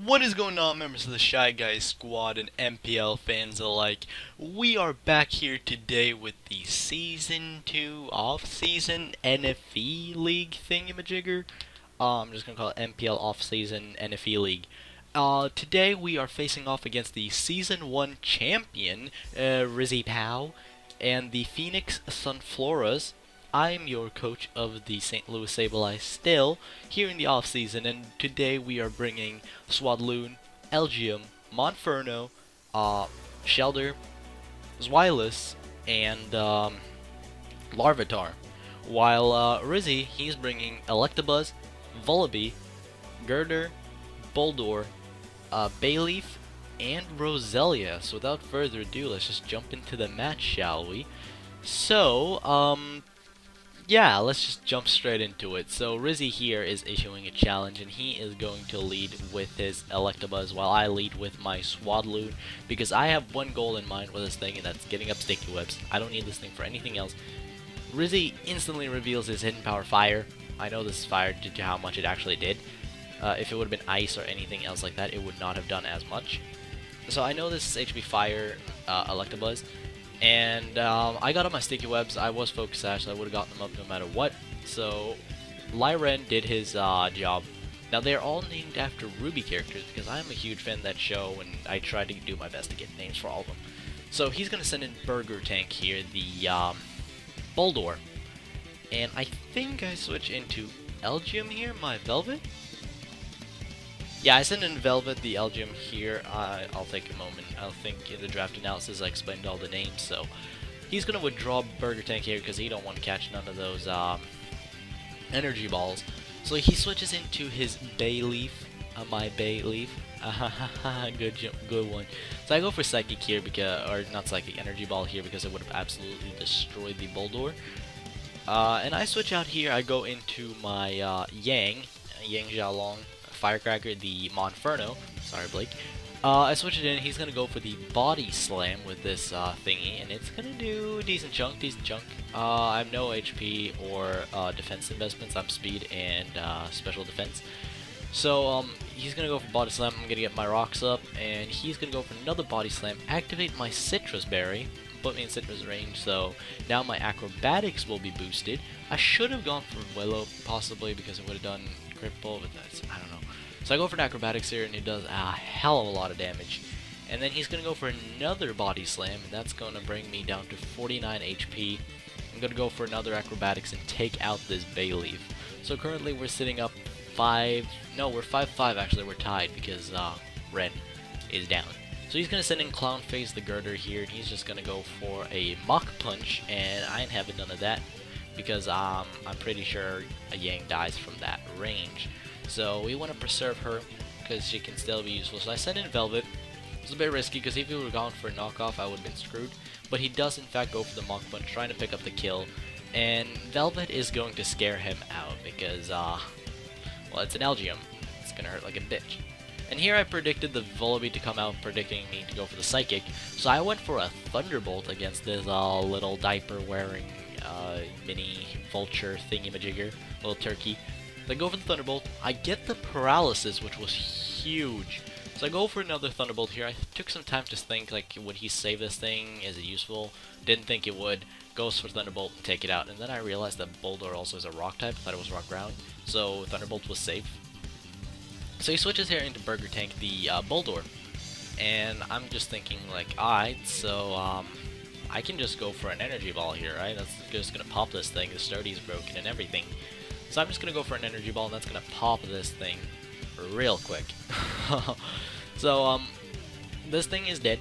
What is going on, members of the Shy Guys squad and MPL fans alike? We are back here today with the Season 2 Off-Season NFE League thingamajigger. I'm just gonna call it MPL Off-Season NFE League. Today we are facing off against the Season 1 champion, RizzyPOW, and the Pheonix Sunfloras. I'm your coach of the St. Louis Sableye still, here in the off-season, and today we are bringing Swadloon, Elgium, Monferno, Shelder, Zwilus, and Larvitar. While Rizzy, he's bringing Electabuzz, Vullaby, Girder, Boldor, Bayleaf, and Roselia. So without further ado, let's just jump into the match, shall we? So, yeah, let's just jump straight into it. So Rizzy here is issuing a challenge, and he is going to lead with his Electabuzz while I lead with my Swadloon, because I have one goal in mind with this thing, and that's getting up sticky webs. I don't need this thing for anything else. Rizzy instantly reveals his hidden power Fire. I know this is Fire due to how much it actually did. If it would have been Ice or anything else like that, it would not have done as much. So I know this is HP Fire Electabuzz. And I got on my sticky webs. I was focus sash, so I would have gotten them up no matter what. So Lyren did his job. Now they're all named after Ruby characters because I'm a huge fan of that show, and I try to do my best to get names for all of them. So he's gonna send in Burger Tank here, the Boldor, and I think I switch into Elgium here, my Velvet. Yeah, I sent in Velvet, the Elgium here. I'll take a moment. I think in the draft analysis I explained all the names, so he's going to withdraw Burger Tank here because he don't want to catch none of those energy balls. So he switches into his Bayleaf, my Bayleaf. Good one. So I go for Psychic here, because, or not Psychic, Energy Ball here, because it would have absolutely destroyed the Boldor. And I switch out here. I go into my Yang Xiaolong, Firecracker, the Monferno. Sorry, Blake. I switch it in. He's gonna go for the Body Slam with this thingy, and it's gonna do decent chunk. I have no HP or defense investments. I'm speed and special defense. So he's gonna go for Body Slam. I'm gonna get my rocks up, and he's gonna go for another Body Slam. Activate my Citrus Berry. Put me in Citrus range, so now my Acrobatics will be boosted. I should have gone for Willow, possibly, because it would have done Cripple, but that's, I don't know. So I go for an Acrobatics here, and he does a hell of a lot of damage. And then he's going to go for another Body Slam, and that's going to bring me down to 49 HP. I'm going to go for another Acrobatics and take out this Bayleaf. So currently we're sitting up 5, no, we're 5-5 actually, we're tied, because Red is down. So he's going to send in Clownface the Girder here, and he's just going to go for a Mach Punch, and I ain't having none of that, because I'm pretty sure a Yang dies from that range. So we want to preserve her, because she can still be useful. So I sent in Velvet. It's a bit risky, because if he would have gone for a knockoff, I would have been screwed. But he does in fact go for the Mach Punch, trying to pick up the kill. And Velvet is going to scare him out, because, well, it's an Elgium. It's going to hurt like a bitch. And here I predicted the Vullaby to come out, predicting me to go for the Psychic. So I went for a Thunderbolt against this little diaper-wearing mini vulture thingy-majigger, little turkey. So I go for the Thunderbolt. I get the Paralysis, which was huge. So I go for another Thunderbolt here. I took some time to think, like, would he save this thing? Is it useful? Didn't think it would. Goes for Thunderbolt and take it out. And then I realized that Boldor also is a Rock type. I thought it was Rock Ground. So Thunderbolt was safe. So he switches here into Burger Tank, the Boldor, and I'm just thinking, like, alright, so I can just go for an Energy Ball here, right? That's just gonna pop this thing. The Sturdy's broken and everything. So I'm just gonna go for an Energy Ball, and that's gonna pop this thing real quick. So this thing is dead,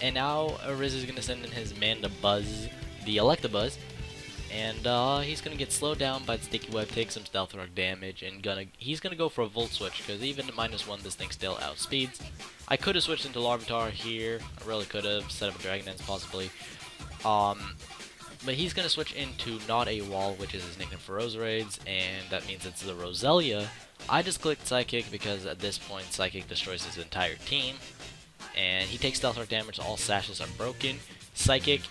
and now Riz is gonna send in his Mandibuzz, the Electabuzz. And he's gonna get slowed down by the Sticky Web, take some Stealth Rock damage, and he's gonna go for a Volt Switch, because even at -1 this thing still outspeeds. I could have switched into Larvitar here, I really could have, set up a Dragon Dance possibly. But he's gonna switch into Not a Wall, which is his nickname for Roserades, and that means it's the Roselia. I just clicked Psychic because at this point Psychic destroys his entire team, and he takes Stealth Rock damage, all sashes are broken. Psychic,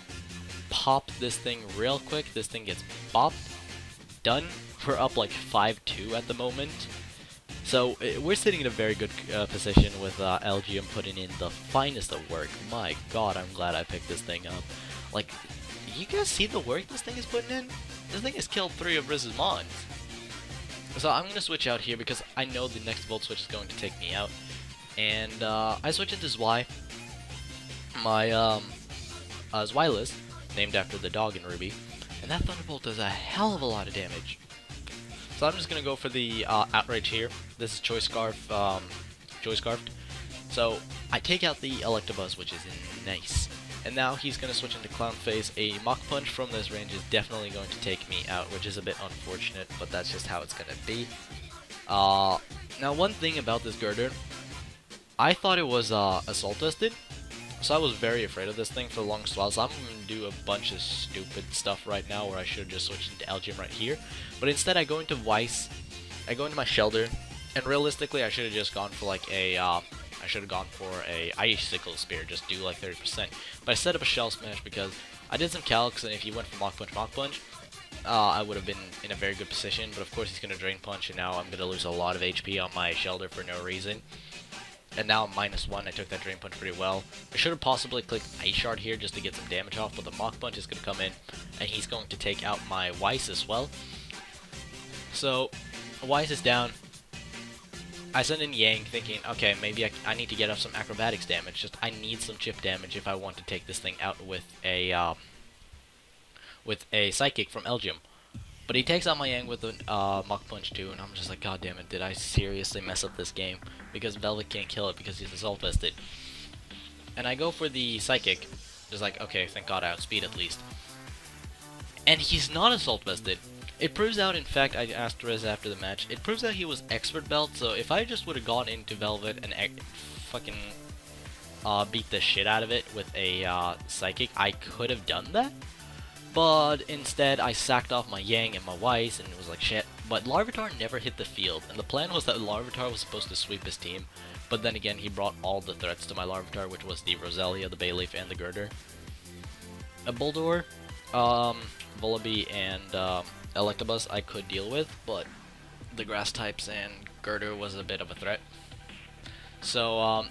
pop this thing real quick. This thing gets bopped. Done. We're up like 5-2 at the moment. So we're sitting in a very good position with LGM putting in the finest of work. My god, I'm glad I picked this thing up. Like, you guys see the work this thing is putting in? This thing has killed 3 of Rizz's mons. So I'm going to switch out here because I know the next Volt Switch is going to take me out. And I switch into Zwei. My Zwei list, named after the dog in Ruby. And that Thunderbolt does a hell of a lot of damage. So I'm just going to go for the Outrage here. This is Choice Scarfed. So I take out the Electabuzz, which is nice. And now he's going to switch into Clown Face. A Mach Punch from this range is definitely going to take me out, which is a bit unfortunate, but that's just how it's going to be. Now one thing about this Girder, I thought it was Assault Vested. So I was very afraid of this thing for the longest while, so I'm going to do a bunch of stupid stuff right now where I should have just switched into LGM right here. But instead I go into Weiss, I go into my Shelter, and realistically I should have just gone for like a, Icicle Spear, just do like 30%. But I set up a Shell Smash because I did some calcs, and if he went for Mach Punch, I would have been in a very good position. But of course he's going to Drain Punch, and now I'm going to lose a lot of HP on my Shelter for no reason. And now I'm -1, I took that Drain Punch pretty well. I should have possibly clicked Ice Shard here just to get some damage off, but the Mach Punch is going to come in, and he's going to take out my Weiss as well. So, Weiss is down. I send in Yang thinking, okay, maybe I need to get off some acrobatics damage. Just I need some chip damage if I want to take this thing out with a Psychic from Elgium. But he takes out my Yang with a Mach Punch too, and I'm just like, god damn it, did I seriously mess up this game? Because Velvet can't kill it because he's Assault Vested. And I go for the Psychic, just like, okay, thank god I outspeed at least. And he's not Assault Vested. It proves out, in fact, I asked Riz after the match, it proves out he was Expert Belt, so if I just would have gone into Velvet and fucking beat the shit out of it with a Psychic, I could have done that. But instead, I sacked off my Yang and my Weiss, and it was like shit. But Larvitar never hit the field, and the plan was that Larvitar was supposed to sweep his team. But then again, he brought all the threats to my Larvitar, which was the Roselia, the Bayleaf, and the Girder. A Bulldor, Vullaby, and Electabuzz I could deal with, but the Grass types and Girder was a bit of a threat. So,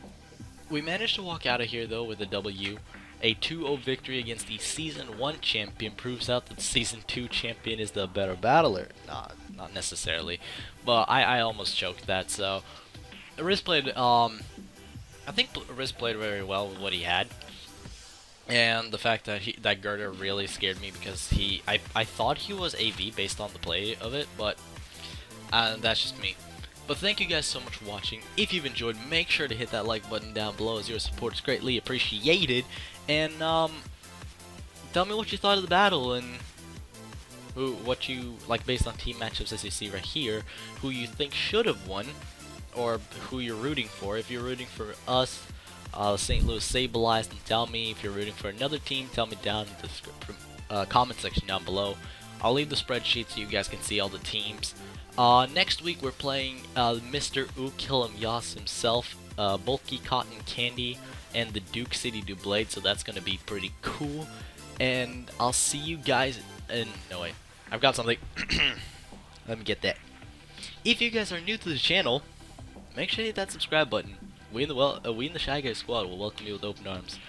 we managed to walk out of here, though, with a W. A 2-0 victory against the Season 1 champion proves out that the Season 2 champion is the better battler. Not necessarily, but I almost choked that, so Riz played, I think Riz played very well with what he had. And the fact that that Girder really scared me because I thought he was AV based on the play of it, but that's just me. But thank you guys so much for watching. If you've enjoyed, make sure to hit that like button down below, as your support is greatly appreciated. And tell me what you thought of the battle and what you like based on team matchups, as you see right here. Who you think should have won, or who you're rooting for. If you're rooting for us, St. Louis Sableyes, then tell me. If you're rooting for another team, tell me down in the comment section down below. I'll leave the spreadsheet so you guys can see all the teams. Next week we're playing Mr. Kill Yas himself, Bulky Cotton Candy, and the Duke City Dublade, so that's gonna be pretty cool. And I'll see you guys in... no wait, I've got something. Let me get that. If you guys are new to the channel, make sure to hit that subscribe button. We in the Shy Guys squad will welcome you with open arms.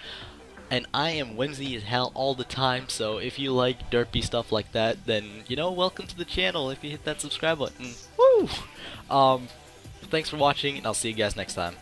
And I am whimsy as hell all the time, so if you like derpy stuff like that, then, you know, welcome to the channel if you hit that subscribe button. Woo! Thanks for watching, and I'll see you guys next time.